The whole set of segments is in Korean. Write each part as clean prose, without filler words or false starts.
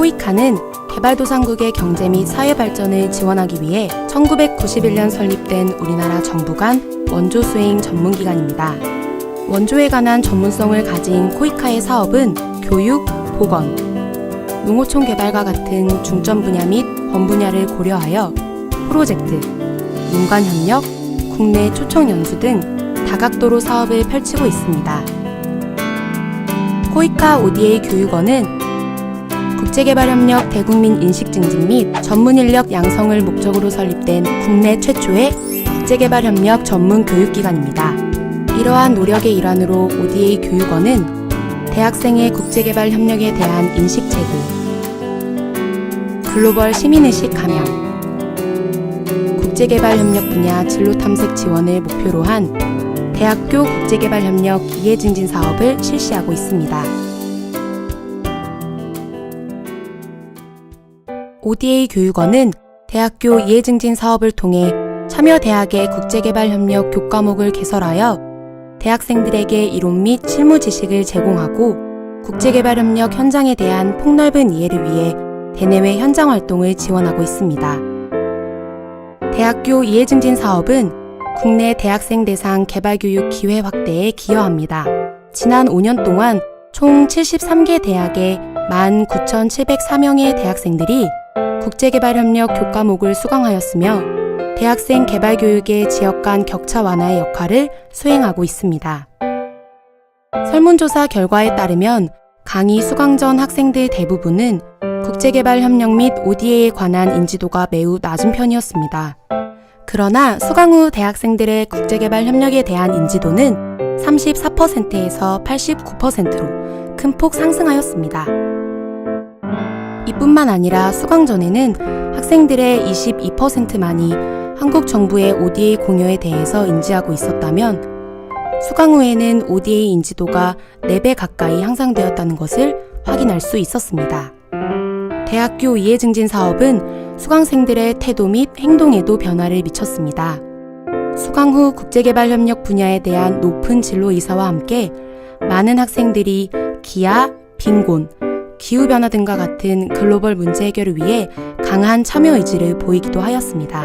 코이카는 개발도상국의 경제 및 사회 발전을 지원하기 위해 1991년 설립된 우리나라 정부 간 원조 수행 전문기관입니다. 원조에 관한 전문성을 가진 코이카의 사업은 교육, 보건, 농어촌 개발과 같은 중점 분야 및 범분야를 고려하여 프로젝트, 민관협력, 국내 초청 연수 등 다각도로 사업을 펼치고 있습니다. 코이카 ODA 교육원은 국제개발협력 대국민 인식 증진 및 전문인력 양성을 목적으로 설립된 국내 최초의 국제개발협력 전문 교육기관입니다. 이러한 노력의 일환으로 ODA 교육원은 대학생의 국제개발협력에 대한 인식 제고, 글로벌 시민의식 감양, 국제개발협력 분야 진로 탐색 지원을 목표로 한 대학교 국제개발협력 이해증진 사업을 실시하고 있습니다. ODA 교육원은 대학교 이해증진 사업을 통해 참여 대학의 국제개발협력 교과목을 개설하여 대학생들에게 이론 및 실무 지식을 제공하고 국제개발협력 현장에 대한 폭넓은 이해를 위해 대내외 현장 활동을 지원하고 있습니다. 대학교 이해증진 사업은 국내 대학생 대상 개발교육 기회 확대에 기여합니다. 지난 5년 동안 총 73개 대학의 19,704명의 대학생들이 국제개발협력 교과목을 수강하였으며 대학생 개발교육의 지역 간 격차 완화의 역할을 수행하고 있습니다. 설문조사 결과에 따르면 강의 수강 전 학생들 대부분은 국제개발협력 및 ODA에 관한 인지도가 매우 낮은 편이었습니다. 그러나 수강 후 대학생들의 국제개발협력에 대한 인지도는 34%에서 89%로 큰 폭 상승하였습니다. 이뿐만 아니라 수강 전에는 학생들의 22%만이 한국 정부의 ODA 공여에 대해서 인지하고 있었다면 수강 후에는 ODA 인지도가 4배 가까이 향상되었다는 것을 확인할 수 있었습니다. 대학교 이해증진 사업은 수강생들의 태도 및 행동에도 변화를 미쳤습니다. 수강 후 국제개발협력 분야에 대한 높은 진로 의사와 함께 많은 학생들이 기아, 빈곤, 기후변화 등과 같은 글로벌 문제 해결을 위해 강한 참여 의지를 보이기도 하였습니다.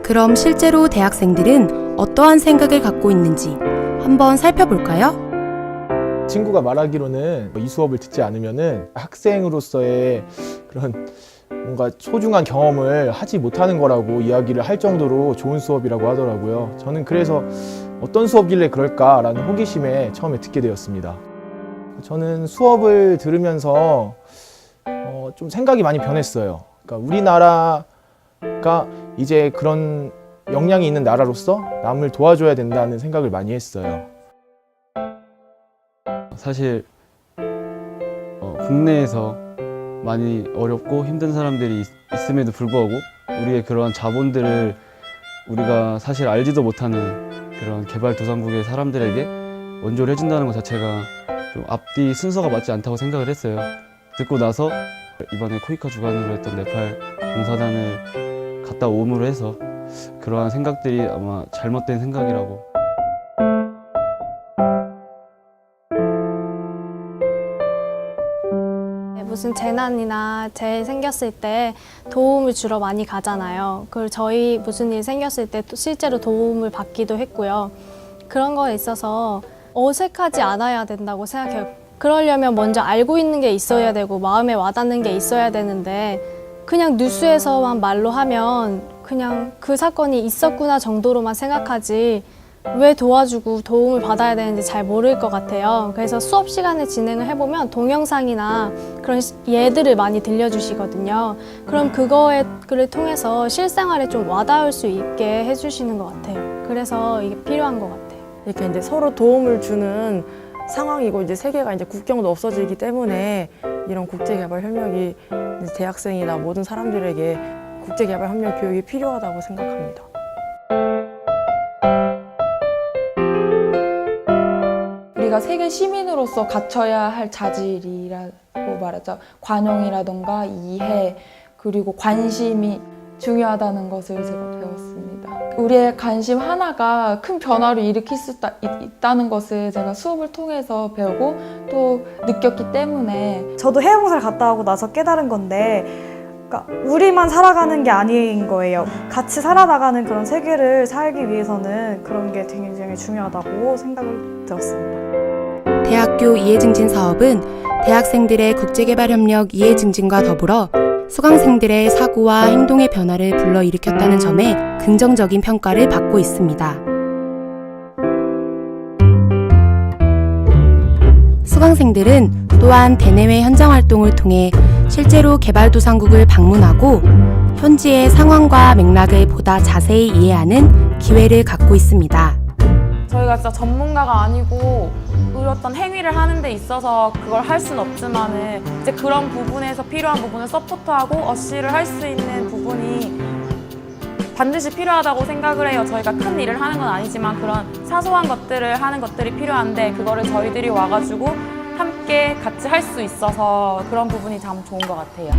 그럼 실제로 대학생들은 어떠한 생각을 갖고 있는지 한번 살펴볼까요? 친구가 말하기로는 이 수업을 듣지 않으면은 학생으로서의 그런 뭔가 소중한 경험을 하지 못하는 거라고 이야기를 할 정도로 좋은 수업이라고 하더라고요. 저는 그래서 어떤 수업길래 그럴까라는 호기심에 처음에 듣게 되었습니다. 저는 수업을 들으면서 좀 생각이 많이 변했어요. 그러니까 우리나라가 이제 그런 역량이 있는 나라로서 남을 도와줘야 된다는 생각을 많이 했어요. 사실 국내에서 많이 어렵고 힘든 사람들이 있음에도 불구하고 우리의 그러한 자본들을 우리가 사실 알지도 못하는 그런 개발도상국의 사람들에게 원조를 해준다는 것 자체가 좀 앞뒤 순서가 맞지 않다고 생각을 했어요. 듣고 나서 이번에 코이카 주관으로 했던 네팔 봉사단을 갔다 오므로 해서 그러한 생각들이 아마 잘못된 생각이라고. 무슨 재난이나 재해 생겼을 때 도움을 주러 많이 가잖아요. 그리고 저희 무슨 일 생겼을 때 실제로 도움을 받기도 했고요. 그런 거에 있어서 어색하지 않아야 된다고 생각해요. 그러려면 먼저 알고 있는 게 있어야 되고 마음에 와닿는 게 있어야 되는데 그냥 뉴스에서만 말로 하면 그냥 그 사건이 있었구나 정도로만 생각하지 왜 도와주고 도움을 받아야 되는지 잘 모를 것 같아요. 그래서 수업 시간에 진행을 해보면 동영상이나 그런 예들을 많이 들려주시거든요. 그럼 그거를 통해서 실생활에 좀 와닿을 수 있게 해주시는 것 같아요. 그래서 이게 필요한 것 같아요. 이렇게 이제 서로 도움을 주는 상황이고 이제 세계가 이제 국경도 없어지기 때문에 이런 국제개발협력이 대학생이나 모든 사람들에게 국제개발협력 교육이 필요하다고 생각합니다. 우리가 세계 시민으로서 갖춰야 할 자질이라고 말하죠. 관용이라던가 이해, 그리고 관심이 중요하다는 것을 제가 배웠습니다. 우리의 관심 하나가 큰 변화를 일으킬 수 있다는 것을 제가 수업을 통해서 배우고 또 느꼈기 때문에 저도 해외봉사를 갔다 오고 나서 깨달은 건데, 그러니까 우리만 살아가는 게 아닌 거예요. 같이 살아나가는 그런 세계를 살기 위해서는 그런 게 굉장히 중요하다고 생각을 들었습니다. 대학교 이해증진 사업은 대학생들의 국제개발협력 이해증진과 더불어 수강생들의 사고와 행동의 변화를 불러일으켰다는 점에 긍정적인 평가를 받고 있습니다. 수강생들은 또한 대내외 현장 활동을 통해 실제로 개발도상국을 방문하고 현지의 상황과 맥락을 보다 자세히 이해하는 기회를 갖고 있습니다. 저희가 진짜 전문가가 아니고 우리 어떤 행위를 하는 데 있어서 그걸 할 수는 없지만은 이제 그런 부분에서 필요한 부분을 서포트하고 어시를 할 수 있는 부분이 반드시 필요하다고 생각을 해요. 저희가 큰 일을 하는 건 아니지만 그런 사소한 것들을 하는 것들이 필요한데 그거를 저희들이 와가지고 함께 같이 할 수 있어서 그런 부분이 참 좋은 것 같아요.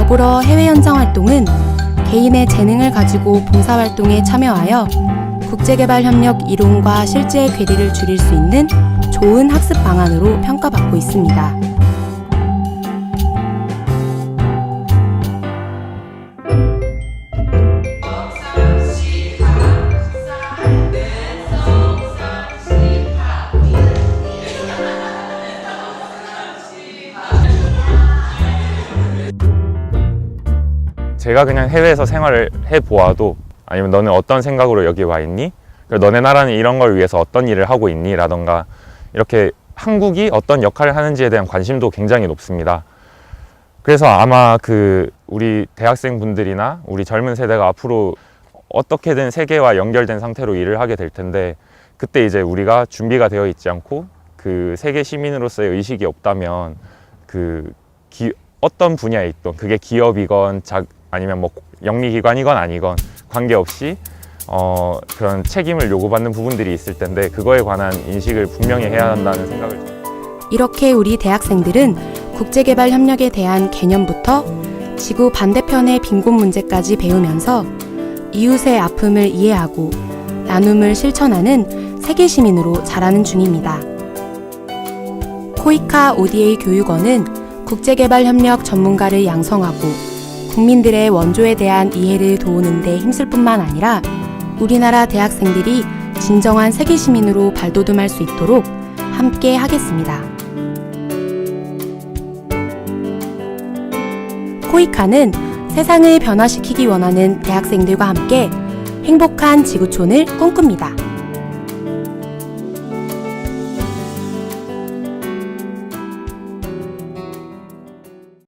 더불어 해외 현장 활동은 개인의 재능을 가지고 봉사활동에 참여하여 국제개발협력 이론과 실제의 괴리를 줄일 수 있는 좋은 학습 방안으로 평가받고 있습니다. 제가 그냥 해외에서 생활을 해보아도 아니면 너는 어떤 생각으로 여기 와 있니? 너네 나라는 이런 걸 위해서 어떤 일을 하고 있니? 라던가 이렇게 한국이 어떤 역할을 하는지에 대한 관심도 굉장히 높습니다. 그래서 아마 우리 대학생분들이나 우리 젊은 세대가 앞으로 어떻게든 세계와 연결된 상태로 일을 하게 될 텐데 그때 이제 우리가 준비가 되어 있지 않고 그 세계 시민으로서의 의식이 없다면 어떤 분야에 있던 그게 기업이건 아니면 뭐 영리기관이건 아니건 관계없이 그런 책임을 요구받는 부분들이 있을 텐데 그거에 관한 인식을 분명히 해야 한다는 생각을 이렇게 우리 대학생들은 국제개발 협력에 대한 개념부터 지구 반대편의 빈곤 문제까지 배우면서 이웃의 아픔을 이해하고 나눔을 실천하는 세계 시민으로 자라는 중입니다. 코이카 ODA 교육원은 국제개발협력 전문가를 양성하고 국민들의 원조에 대한 이해를 도우는 데 힘쓸 뿐만 아니라 우리나라 대학생들이 진정한 세계 시민으로 발돋움할 수 있도록 함께 하겠습니다. 코이카는 세상을 변화시키기 원하는 대학생들과 함께 행복한 지구촌을 꿈꿉니다.